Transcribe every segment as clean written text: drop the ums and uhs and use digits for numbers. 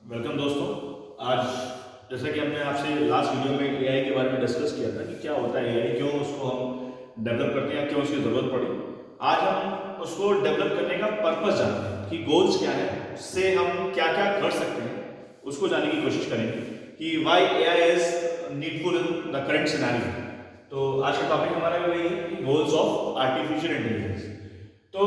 Welcome दोस्तों। आज जैसा कि हमने आपसे लास्ट वीडियो में एआई के बारे में डिस्कस किया था कि क्या होता है एआई, क्यों उसको हम डेवलप करते हैं, क्यों उसकी ज़रूरत पड़ी। आज हम उसको डेवलप करने का पर्पस जानते हैं कि गोल्स क्या है, उससे हम क्या क्या कर सकते हैं, उसको जानने की कोशिश करेंगे कि why AI is needful in the current scenario. तो आज का टॉपिक हमारा वही है कि गोल्स ऑफ आर्टिफिशियल इंटेलिजेंस। तो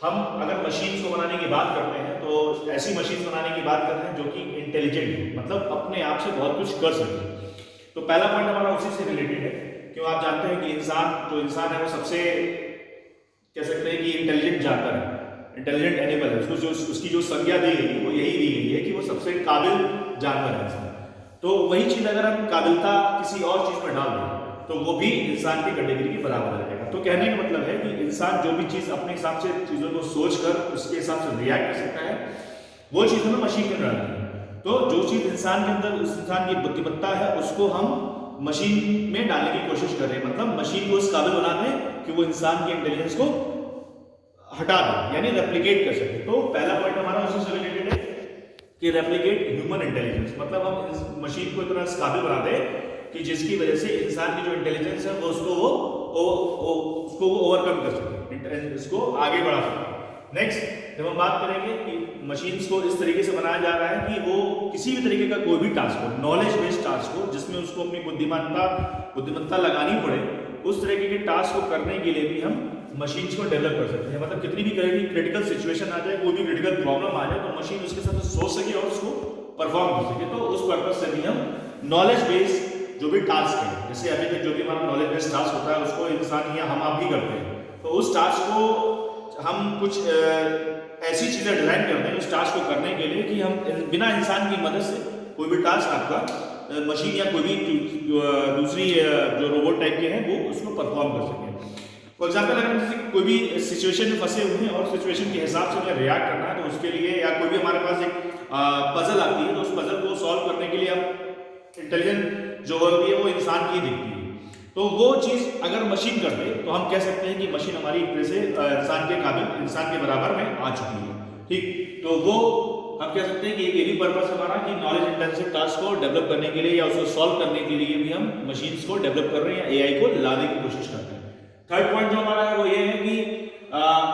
हम अगर मशीन्स को बनाने की बात करते हैं तो ऐसी मशीन्स बनाने की बात कर रहे हैं जो कि इंटेलिजेंट हो, मतलब अपने आप से बहुत कुछ कर सके। तो पहला पॉइंट हमारा उसी से रिलेटेड है। क्यों आप जानते हैं कि इंसान है वो सबसे कह सकते हैं कि इंटेलिजेंट जानवर है, इंटेलिजेंट एनिमल है। उसको जो उसकी जो संज्ञा दी गई है वो यही दी गई है कि वो सबसे काबिल जानवर है इंसान। तो वही चीज अगर हम काबिलता किसी और चीज में डाल दें तो वो भी इंसान की कैटेगरी के बराबर आ जाएगा। तो कहने का मतलब है कि इंसान जो भी चीज अपने हिसाब से चीजों को सोचकर उसके हिसाब से रिएक्ट कर सकता है, वो चीज हमें मशीन में डालनी है। तो जो चीज इंसान के अंदर, उस इंसान की बुद्धिमत्ता है, उसको हम मशीन में डालने की कोशिश कर रहे हैं। मतलब मशीन को उस काबिल बना दें कि वो इंसान की इंटेलिजेंस को हटा दें, यानी रेप्लिकेट कर सके। तो पहला पॉइंट हमारा उसी से रिलेटेड है कि रेप्लिकेट ह्यूमन इंटेलिजेंस, मतलब हम इस मशीन को इतना काबिल बना दें कि जिसकी वजह से इंसान की जो इंटेलिजेंस है वो उसको वो ओवरकम कर सके, इसको आगे बढ़ा सके। नेक्स्ट जब हम बात करेंगे कि मशीन्स को इस तरीके से बनाया जा रहा है कि वो किसी भी तरीके का कोई भी टास्क हो, नॉलेज बेस्ड टास्क हो, जिसमें उसको अपनी बुद्धिमत्ता लगानी पड़े, उस तरीके के टास्क को करने के लिए भी हम मशीन्स को डेवलप कर सकते हैं। मतलब कितनी भी क्रिटिकल सिचुएशन आ जाए, कोई भी क्रिटिकल प्रॉब्लम आ जाए, तो मशीन उसके साथ सोच सके और उसको परफॉर्म कर सके। तो उस पर्पज से भी हम नॉलेज बेस्ड जो भी टास्क है, जैसे अभी तक जो भी हमारा नॉलेज बेस्ड टास्क होता है उसको इंसान या हम आप भी करते हैं, तो उस टास्क को हम कुछ ऐसी चीजें डिजाइन करते हैं उस टास्क को करने के लिए कि हम बिना इंसान की मदद से कोई भी टास्क आपका मशीन या कोई भी दूसरी जो रोबोट टाइप के हैं वो उसको परफॉर्म कर सके। फॉर एग्जाम्पल अगर जैसे कोई भी सिचुएशन में फंसे हुए हैं और सिचुएशन के हिसाब से हमें रिएक्ट करना है, तो उसके लिए या कोई भी हमारे पास एक पजल आती है, तो उस पजल को सॉल्व करने के लिए हम इंटेलिजेंट जो होती है वो इंसान की दिखती है। तो वो चीज अगर मशीन कर दे तो हम कह सकते हैं कि मशीन हमारी एक तरह से इंसान के काबिल, इंसान के बराबर में आ चुकी है। ठीक, तो वो हम कह सकते हैं कि एक यही पर्पस हमारा कि नॉलेज इंटेंसिव टास्क को डेवलप करने के लिए या उसको सॉल्व करने के लिए भी हम मशीन्स को डेवलप कर रहे हैं या एआई को लाने की कोशिश करते हैं। थर्ड पॉइंट जो हमारा है वो ये है कि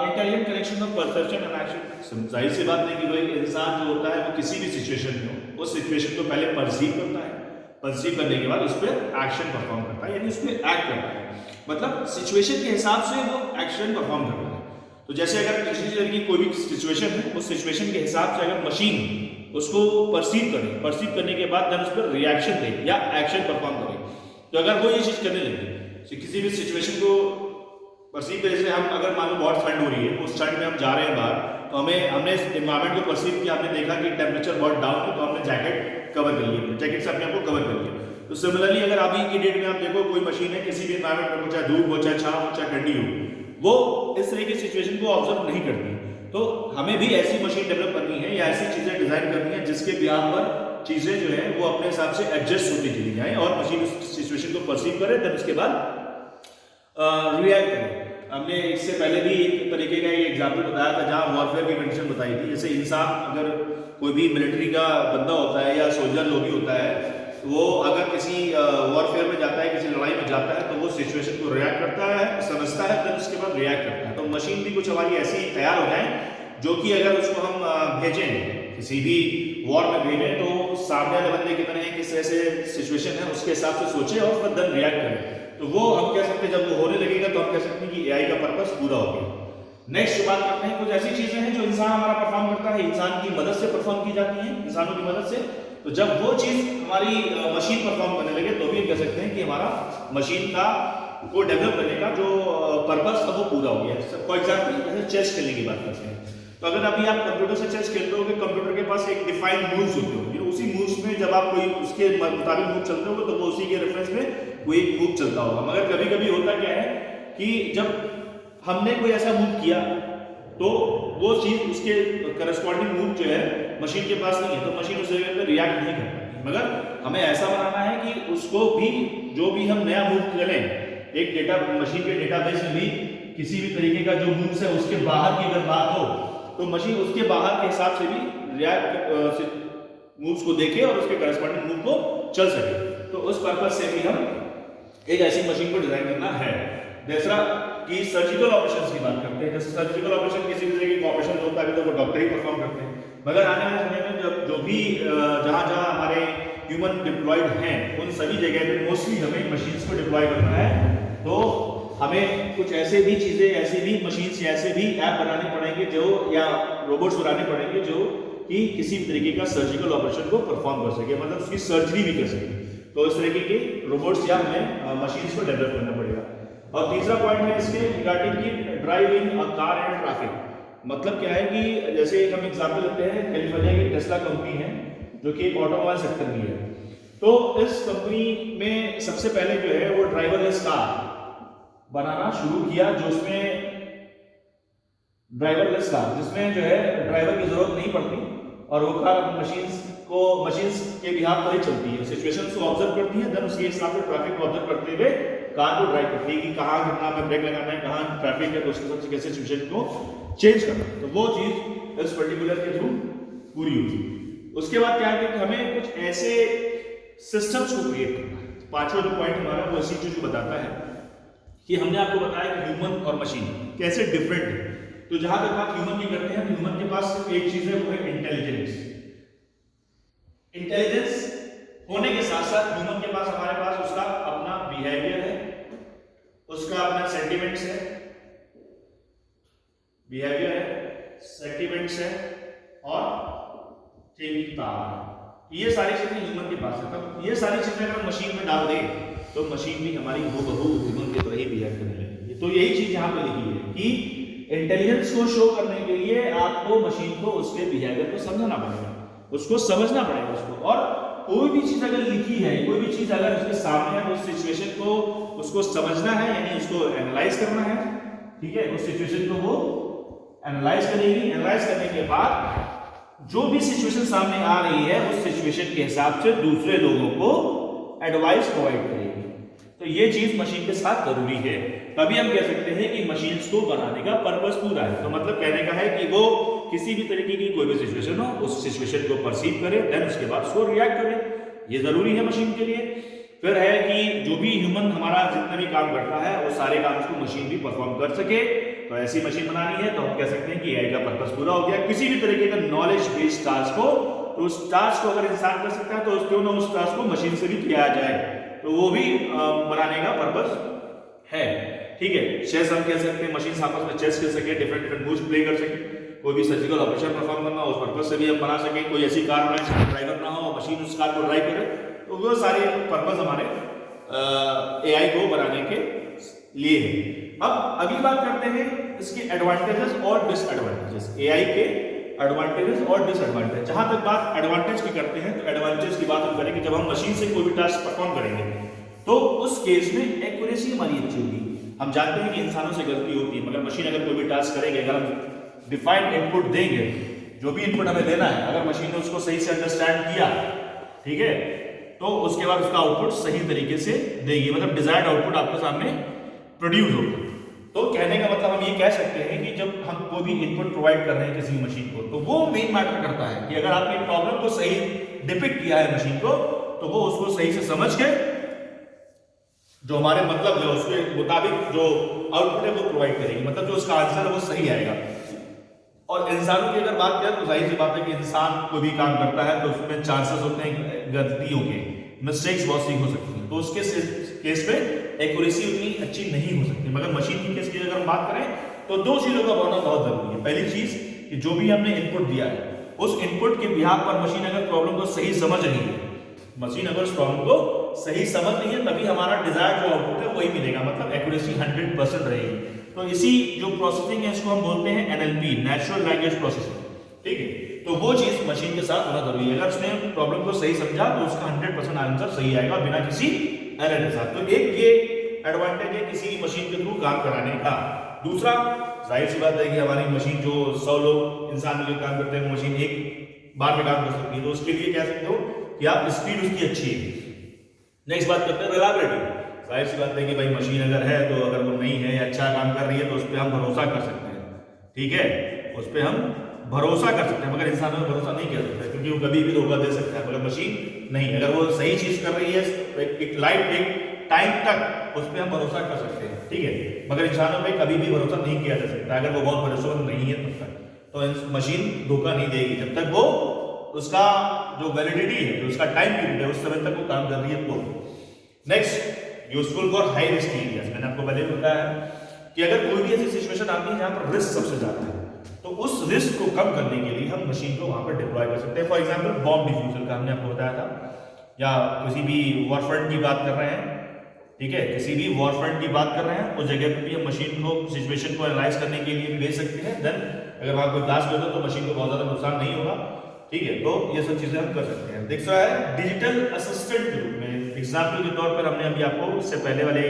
intelligent connection of perception and action. जाहिर सी बात है कि भाई इंसान जो होता है वो किसी भी सिचुएशन में हो, उस सिचुएशन को पहले परसीव करता है, परसीव करने के बाद उस पर एक्शन परफॉर्म करता है, यानी उस पर एक्ट करता है। मतलब सिचुएशन के हिसाब से वो एक्शन परफॉर्म करता है। तो जैसे अगर किसी तरह की कोई भी सिचुएशन है, उस सिचुएशन के हिसाब से अगर मशीन उसको परसीव करे, परसीव करने के बाद जब उस पर रिएक्शन दे या एक्शन परफॉर्म करे, तो अगर वो ये चीज करने लगे किसी भी सिचुएशन को परसीव करे, जैसे हम अगर मान लो बहुत ठंड हो रही है, उस ठंड में हम जा रहे हैं बाहर, तो हमने इस एनवायरमेंट को परसीव किया, हमने देखा कि टेम्परेचर बहुत डाउन है, तो हमने जैकेट कवर कर लिया, जैकेट से अपने आप को कवर कर लिया। तो सिमिलरली अगर अभी की डेट में आप देखो कोई मशीन है किसी भी एनवायरमेंट में, चाहे धूप हो, चाहे छांव हो, चाहे ठंडी हो, वो इस तरह की सिचुएशन को ऑब्जर्व नहीं करती। तो हमें भी ऐसी मशीन डेवलप करनी है या ऐसी चीजें डिजाइन करनी है जिसके बिहाफ पर चीजें जो है वो अपने हिसाब से एडजस्ट होती चली जाए और मशीन उस सिचुएशन को परसीव करे, देन उसके बाद रिएक्ट करें। हमने इससे पहले भी एक तरीके का एक एग्जाम्पल बताया था जहाँ वॉरफेयर की कंडीशन बताई थी। जैसे इंसान अगर कोई भी मिलिट्री का बंदा होता है या सोल्जर जो भी होता है, वो अगर किसी वॉरफेयर में जाता है, किसी लड़ाई में जाता है, तो वो सिचुएशन को रिएक्ट करता है, समझता है, फिर उसके बाद रिएक्ट करता है। तो मशीन भी कुछ हमारी ऐसी तैयार हो जाए जो कि अगर उसको हम भेजें किसी भी वॉर में भेजें, तो सामने वाले बंदे की तरह किस तरह से सिचुएशन है उसके हिसाब से सोचे और फिर देन रिएक्ट करें। तो वो हम कह सकते हैं जब वो होने लगेगा तो हम कह सकते हैं कि एआई का पर्पस पूरा हो गया। नेक्स्ट बात करते हैं कुछ ऐसी चीजें हैं जो इंसान हमारा परफॉर्म करता है, इंसान की मदद से परफॉर्म की जाती हैं, इंसानों की मदद से। तो जब वो चीज हमारी मशीन परफॉर्म करने लगे तो भी कह सकते हैं कि हमारा मशीन का को डेवलप करने का जो पर्पस था वो पूरा हो गया। फॉर एग्जाम्पल जैसे चेस खेलने की बात करते हैं, तो अगर अभी आप कंप्यूटर से चेस खेलते हो, कंप्यूटर के पास एक डिफाइंड मूव्स होते होंगे, उसी मूव्स में जब आप कोई उसके मुताबिक मूव चलते होंगे तो वो उसी के रेफरेंस में कोई एक मूव चलता होगा। मगर कभी कभी होता क्या है कि जब हमने कोई ऐसा मूव किया तो वो चीज उसके करस्पॉन्डिंग मूव जो है मशीन के पास नहीं है, तो मशीन उस जगह पर रिएक्ट नहीं कर पाती। मगर हमें ऐसा बनाना है कि उसको भी जो भी हम नया मूव करें, एक डेटा मशीन के डेटाबेस में भी किसी भी तरीके का जो मूव्स है उसके बाहर की अगर बात हो तो मशीन उसके बाहर के हिसाब से भी रिएक्ट मूव्स को देखे और उसके करस्पॉन्डिंग मूव को चल सके। तो उस पर्पज से भी हम एक ऐसी मशीन को डिजाइन करना है। दूसरा कि सर्जिकल ऑपरेशंस की बात करते हैं। जैसे सर्जिकल ऑपरेशन किसी भी तरीके का ऑपरेशन होता है, अभी तो वो डॉक्टर ही परफॉर्म करते हैं, मगर आने वाले समय में जब जो भी जहां जहां हमारे ह्यूमन डिप्लॉयड हैं उन सभी जगह पे मोस्टली हमें मशीन्स को डिप्लॉय करना है। तो हमें कुछ ऐसे भी चीजें, ऐसी भी मशीन्स या ऐसे भी ऐप बनाने पड़ेंगे जो, या रोबोट्स बनाने पड़ेंगे जो कि किसी भी तरीके का सर्जिकल ऑपरेशन को परफॉर्म कर सके, मतलब उसकी सर्जरी भी कर सके। तो इस तरीके के रोबोट्स या हमें मशीन्स को डेवलप करना पड़ेगा। और तीसरा पॉइंट है इसके रिगार्डिंग की drive in a car and traffic. मतलब क्या है कि जैसे एक हम एग्जांपल लेते हैं, कैलिफोर्निया की टेस्ला कंपनी है जो कि एक ऑटोमोबाइल सेक्टर की है। तो इस कंपनी में सबसे पहले जो है वो ड्राइवरलेस कार बनाना शुरू किया, जो उसमें ड्राइवरलेस कार जिसमें जो है ड्राइवर की जरूरत नहीं पड़ती और वो कार मशीन्स के बिहाफ पर ही चलती है, सिचुएशंस को ऑब्जर्व करती है, देन उसके हिसाब से ट्रैफिक को ऑब्जर्व करते हुए कार को ड्राइव करती है कि कहाँ कितना में ब्रेक लगाना है, कहाँ ट्रैफिक है, तो उसके हिसाब से कैसे सिचुएशन को चेंज करना है। तो वो चीज इस पर्टिकुलर के थ्रू पूरी होगी। उसके बाद क्या है कि हमें कुछ ऐसे सिस्टम्स को क्रिएट करना है। पांचवा जो पॉइंट हमारा वो इसी चीज को बताता है कि हमने आपको बताया कि ह्यूमन और मशीन कैसे डिफरेंट है। तो जहां तक बात ह्यूमन की करते हैं, तो ह्यूमन के पास सिर्फ एक चीज है, वो है इंटेलिजेंस। इंटेलिजेंस होने के साथ साथ ह्यूमन के पास, हमारे पास उसका अपना बिहेवियर है, उसका अपना सेंटिमेंट्स है, बिहेवियर है, सेंटिमेंट्स है और थिंकिंग पावर है। ये सारी चीजें ह्यूमन के पास है। तब ये सारी चीजें अगर मशीन में डाल दें तो मशीन भी हमारी हूबहू ह्यूमन की तरह ही बिहेव करने लगेगी। तो यही चीज यहाँ पे लिखी है कि इंटेलिजेंस को शो करने के लिए आपको मशीन को उसके बिहेवियर को समझना पड़ेगा, उसको समझना पड़ेगा उसको। और कोई भी चीज अगर लिखी है, कोई भी चीज अगर उसके सामने है, उस सिचुएशन को उसको समझना है, यानी उसको एनालाइज करना है। ठीक है, उस सिचुएशन को वो एनालाइज करेगी। एनालाइज करने के बाद जो भी सिचुएशन सामने आ रही है उस सिचुएशन के हिसाब से दूसरे लोगों को एडवाइस प्रोवाइड करेगी। तो ये चीज मशीन के साथ जरूरी है, तभी हम कह सकते हैं कि मशीन्स को बनाने का पर्पस पूरा है। तो मतलब कहने का है कि वो किसी भी तरीके की कोई भी सिचुएशन हो, उस सिचुएशन को परसीव करे, देन उसके बाद उसको रिएक्ट करे। ये जरूरी है मशीन के लिए। फिर है कि जो भी ह्यूमन हमारा जितना भी काम करता है वो सारे काम उसको मशीन भी परफॉर्म कर सके। तो ऐसी मशीन बनानी है तो हम कह सकते हैं कि एआई का पर्पस पूरा हो गया। किसी भी तरीके का नॉलेज बेस्ड टास्क को, तो उस टास्क को अगर इंसान कर सकता है तो क्यों ना उस टास्क को मशीन से भी किया जाए, तो वो भी बनाने का पर्पस है। ठीक है, चेस हम कह सकते हैं, मशीन आपस में चेस खेल सके, डिफरेंट मूव्स प्ले कर सके, कोई भी सर्जिकल ऑपरेशन परफॉर्म करना उस पर्पस से भी हम बना सके। कोई ऐसी कार बनाए जिसमें ड्राइवर ना हो, मशीन उस कार को ड्राइव करे, तो वो सारे पर्पस हमारे एआई को बनाने के लिए है। अब अगली बात करते हैं इसके एडवांटेजेस और डिसएडवांटेजेस, एआई के एडवांटेजेस और डिसएडवांटेज। जहां तक बात एडवांटेज की करते हैं तो एडवांटेज की बात हम करेंगे जब हम मशीन से कोई भी टास्क परफॉर्म करेंगे तो उस केस में एक्यूरेसी हमारी अच्छी होगी। हम जानते हैं कि इंसानों से गलती होती है, मगर मशीन अगर कोई भी टास्क करेंगे, अगर हम डिफाइंड इनपुट देंगे, जो भी इनपुट हमें देना है, अगर मशीन ने उसको सही से अंडरस्टैंड किया, ठीक है, तो उसके बाद उसका आउटपुट सही तरीके से देगी, मतलब डिजायर्ड आउटपुट आपके सामने प्रोड्यूस होगा। तो कहने का मतलब हम ये कह सकते हैं कि जब हम कोई भी इनपुट प्रोवाइड कर रहे हैं किसी मशीन को, तो वो मेन मैटर करता है कि अगर आपने प्रॉब्लम को सही डिपिक्ट किया है मशीन को, तो वो उसको सही से समझ के जो हमारे मतलब है उसके मुताबिक जो आउटपुट है वो प्रोवाइड करेगी, मतलब जो उसका आंसर है वो सही आएगा। और इंसानों की अगर बात करें तो जाहिर सी बात है कि इंसान कोई भी काम करता है तो उसमें चांसेस होते हैं गलतियों के, मिस्टेक्स बहुत सी हो सकती हैं, तो उसके केस में एक्यूरेसी उतनी अच्छी नहीं हो सकती। मगर मशीन की केस की अगर हम बात करें तो दो चीजों का होना बहुत जरूरी है। पहली चीज कि जो भी हमने इनपुट दिया है उस इनपुट के बिहाफ पर मशीन अगर प्रॉब्लम को सही समझ रही है, मशीन अगर उस प्रॉब्लम को सही समझ रही है, तभी हमारा डिजायर्ड जो आउटपुट है वही मिलेगा, मतलब एक्यूरेसी 100% रहेगी। तो इसी जो प्रोसेसिंग है इसको हम बोलते हैं एनएलपी, नेचुरल लैंग्वेज प्रोसेसिंग। ठीक है, तो वो चीज मशीन के साथ होना जरूरी है। अगर उसने प्रॉब्लम को सही समझा तो उसका 100% आंसर सही आएगा बिना किसी एरर के साथ। तो एक ये एडवांटेज है किसी मशीन के थ्रू काम कराने का। दूसरा, जाहिर सी बात है कि हमारी मशीन जो 100 लोग इंसान मिलकर काम करते हैं, मशीन एक बार में काम कर सकती है, तो उसके लिए कह सकते हो कि आप स्पीड उसकी अच्छी है। नेक्स्ट बात करते हैं रिलायबिलिटी। जाहिर सी बात है कि भाई मशीन अगर है तो अगर वो नहीं है या अच्छा काम कर रही है तो उस पर हम भरोसा कर सकते हैं। ठीक है, उस पर हम भरोसा कर सकते हैं, मगर इंसानों पर भरोसा नहीं कर सकते, क्योंकि क्योंकि वो कभी भी धोखा दे सकता है, मगर मशीन नहीं। अगर वो सही चीज कर रही है एक लाइफ एक टाइम तक, उस पर हम भरोसा कर सकते हैं, ठीक है। मगर इंसानों पे कभी भी भरोसा नहीं किया जा सकता, अगर वो बहुत भरोसेमंद नहीं है तब तक। तो मशीन धोखा नहीं देगी जब तक वो उसका जो वैलिडिटी है, जो उसका टाइम पीरियड है, उस समय तक वो काम कर रही है। तो next, useful for high risk areas. मैंने आपको पहले बताया कि अगर कोई भी ऐसी सिचुएशन आती है जहां पर रिस्क सबसे ज्यादा है, तो उस रिस्क को कम करने के लिए हम मशीन को वहां पर डिप्लॉय कर सकते हैं। फॉर एग्जांपल बॉम्ब डिफ्यूजल का हमने आपको बताया था, या किसी भी वॉरफ्रंट की बात कर रहे हैं, ठीक है, किसी भी वॉरफ्रंट की बात कर रहे हैं, उस जगह पे भी हम मशीन को सिचुएशन को एनालाइज करने के लिए भी भेज सकते हैं। देन अगर वहां कोई ब्लास्ट हो तो मशीन को बहुत ज्यादा नुकसान नहीं होगा, ठीक है। तो ये सब चीजें हम कर सकते हैं। देख रहा है डिजिटल असिस्टेंट के रूप में एग्जाम्पल के तौर पर हमने अभी आपको इससे पहले वाले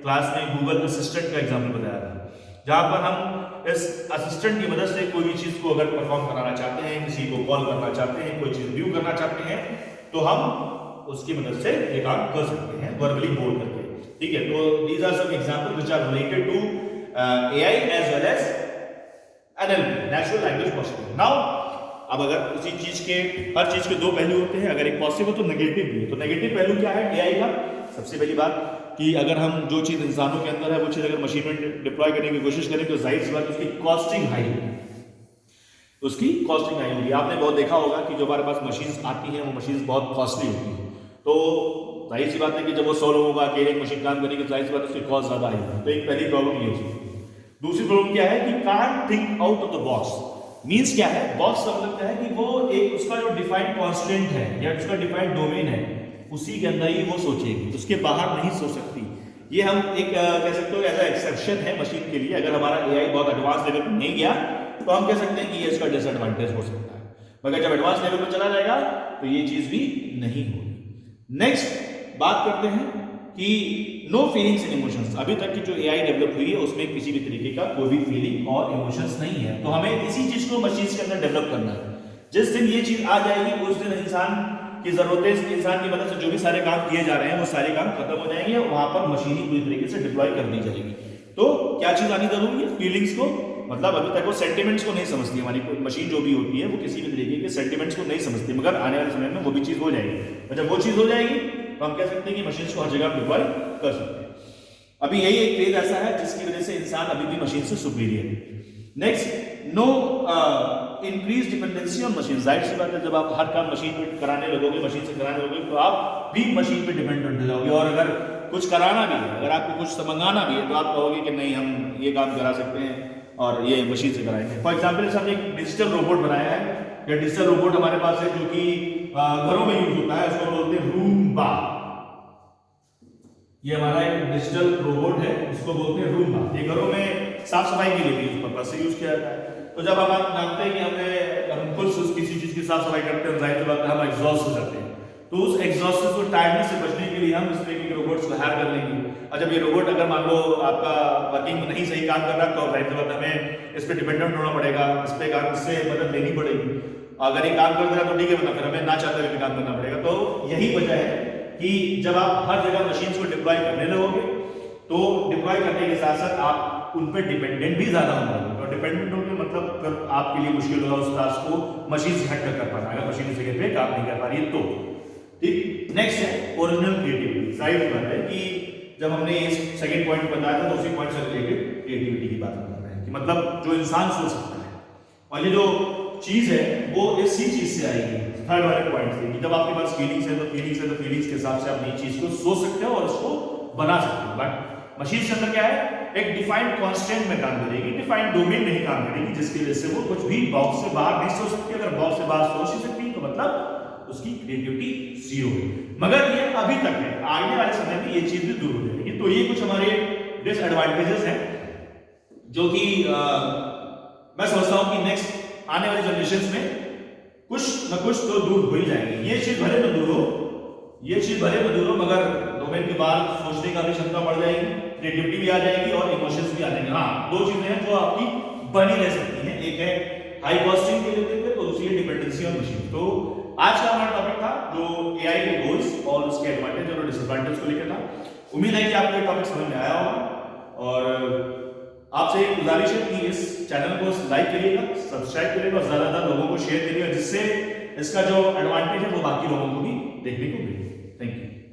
क्लास में गूगल असिस्टेंट का एग्जाम्पल बताया था, जहां पर हम इस असिस्टेंट की मदद से कोई भी चीज को अगर परफॉर्म कराना चाहते हैं, किसी को कॉल करना चाहते हैं, कोई चीज व्यू करना चाहते हैं, तो हम उसकी मदद से ये काम कर सकते हैं वर्बली बोल करके, ठीक है। तो these are some example which are related to AI as well as NLP, natural language processing. Now अब अगर उसी चीज के, हर चीज के दो पहलू होते हैं, अगर एक पॉजिटिव हो तो नेगेटिव भी है। तो नेगेटिव पहलू क्या है एआई का? सबसे पहली बात कि अगर हम जो चीज इंसानों के अंदर है वो चीज अगर मशीन में डिप्लॉय करने की कोशिश करें तो जाहिर सी बात उसकी कॉस्टिंग हाई होगी, उसकी कॉस्टिंग हाई होगी। आपने बहुत देखा होगा कि जो हमारे पास मशीन्स आती हैं वो मशीन्स बहुत कॉस्टली होती हैं। तो जाहिर सी बात है कि जब वो 100 लोगों का अकेले एक मशीन काम करेगी तो जाहिर सी बात उसकी कॉस्ट ज्यादा आएगी। तो एक पहली प्रॉब्लम ये होगी। दूसरी प्रॉब्लम क्या है कि can't think out of the box. Means क्या है? बॉक्स का मतलब क्या है कि वो एक उसका जो डिफाइंड कॉन्स्टेंट है या उसका डिफाइंड डोमेन है उसी के अंदर ही वो सोचेगी, उसके बाहर नहीं सोच सकती। ये हम एक कह सकते हो एज एक्सेप्शन है मशीन के लिए। अगर हमारा एआई बहुत एडवांस लेवल पर नहीं गया तो हम कह सकते हैं कि ये इसका डिसएडवांटेज हो सकता है, मगर जब एडवांस लेवल पर चला जाएगा तो ये चीज भी नहीं होगी। नेक्स्ट बात करते हैं कि नो फीलिंग्स एंड इमोशंस। अभी तक की जो एआई डेवलप हुई है उसमें किसी भी तरीके का कोई भी फीलिंग और इमोशंस नहीं है। तो हमें इसी चीज को मशीन के अंदर डेवलप करना है। जिस दिन ये चीज आ जाएगी उस दिन इंसान की जरूरतें, इंसान की मदद से जो भी सारे काम किए जा रहे हैं वो सारे काम खत्म हो जाएंगे, वहां पर मशीन ही पूरी तरीके से डिप्लॉय कर दी जाएगी। तो क्या चीज आनी जरूरी है? फीलिंग्स को। मतलब अभी तक वो सेंटिमेंट्स को नहीं समझती, हमारी मशीन जो भी होती है वो किसी भी तरीके के सेंटिमेंट्स को नहीं समझती, मगर आने वाले समय में वो भी चीज हो जाएगी। और जब वो चीज हो जाएगी तो हम कह सकते हैं कि मशीन को हर जगह डिप्लॉय कर सकते हैं। अभी यही एक फेज ऐसा है जिसकी वजह से इंसान अभी भी मशीन से सुपीरियर है। Next, no increase dependency on machine. जाहिर सी बात है जब आप हर काम मशीन पे कराने लगोगे, मशीन से कराने लगोगे तो आप भी मशीन पे डिपेंडेंट हो जाओगे। और अगर कुछ कराना भी है, अगर आपको कुछ मंगाना भी है तो आप कहोगे कि नहीं हम ये काम करा सकते हैं और ये मशीन से कराएंगे। फॉर एग्जाम्पल हमने एक डिजिटल रोबोट बनाया है, या डिजिटल रोबोट हमारे पास है जो कि घरों में यूज होता है, उसको बोलते हैं रूम्बा। ये हमारा एक डिजिटल रोबोट है, इसको बोलते हैं रूम्बा। ये घरों में साफ सफाई के लिए भी इस पर्पस से यूज किया जाता है। तो जब हम आप जानते हैं कि हम खुद किसी चीज की साफ सफाई करते हैं, जाहिर सी बात है हम एग्जॉस्ट हो जाते हैं। तो उस एग्जॉस्ट को टायर्डनेस से बचने के लिए हम इस तरीके के रोबोट्स को हायर कर लेंगे। और जब ये रोबोट अगर मान लो आपका वर्किंग में नहीं सही काम कर रहा तो जाहिर सी बात हमें इस पर डिपेंडेंट होना पड़ेगा, इस पे काम, इससे मदद लेनी पड़ेगी। अगर ये काम कर रहा तो ठीक है, मतलब फिर हमें ना चाहते हुए भी काम करना पड़ेगा। तो यही वजह है कि जब आप हर जगह मशीन को डिप्लॉय करने लगोगे तो डिप्लॉय करने के साथ साथ आप उन पर डिपेंडेंट भी ज्यादा होंगे। और डिपेंडेंट होंगे मतलब फिर आपके लिए मुश्किल होगा उस टास्क को मशीन से हटकर कर पाना, अगर मशीन उस जगह पे काम नहीं कर पा रही है तो। ठीक, नेक्स्ट है ओरिजिनल क्रिएटिविटी। जाहिर सी बात है कि जब हमने ये सेकंड पॉइंट बताया था तो उसी पॉइंट से रिलेटेड क्रिएटिविटी की बात कर रहे हैं कि मतलब जो इंसान सोच सकता है। और ये जो चीज है वो इसी चीज से आएगी, थर्ड वाले पॉइंट से, कि जब आपके पास फीलिंग्स है तो फीलिंग्स के हिसाब से आप नई चीज को सोच सकते हो और उसको बना सकते हो। बट मशीन के अंदर क्या है, एक डिफाइंड कांस्टेंट में काम करेगी, डिफाइंड डोमेन नहीं काम करेगी, जिसकी वजह से वो कुछ भी बॉक्स से बाहर नहीं सोच सकती। अगर बॉक्स से बाहर सोच ही सकती तो मतलब उसकी क्रिएटिविटी जीरो है। मगर ये अभी तक है, आने वाले समय में ये चीज भी दूर हो जाएगी। तो ये कुछ हमारे डिसएडवांटेजेस हैं जो कि मैं समझता हूं कि नेक्स्ट आने वाली जनरेशन में कुछ न कुछ तो दूर हो ही जाएंगे। ये चीज भले न दूर हो, मगर डोमेन के बाहर सोचने का भी क्षमता बढ़ जाएगी, क्रिएटिविटी भी आ जाएगी और इमोशंस भी आ जाएंगे। हाँ, दो चीजें हैं जो आपकी बनी रह सकती हैं, एक है हाई कॉस्टिंग के लिए और दूसरी है डिपेंडेंसी ऑन मशीन। तो आज का हमारा टॉपिक था जो एआई के गोल्स और उसके एडवांटेज और डिसएडवांटेज को लेकर था। उम्मीद है कि आपको ये टॉपिक समझ में आया होगा और आपसे एक गुजारिश है कि इस चैनल को लाइक करिएगा, सब्सक्राइब करिएगा और ज्यादातर लोगों को शेयर करिएगा, जिससे इसका जो एडवांटेज है वो बाकी लोगों को भी देखने को मिले। Thank you.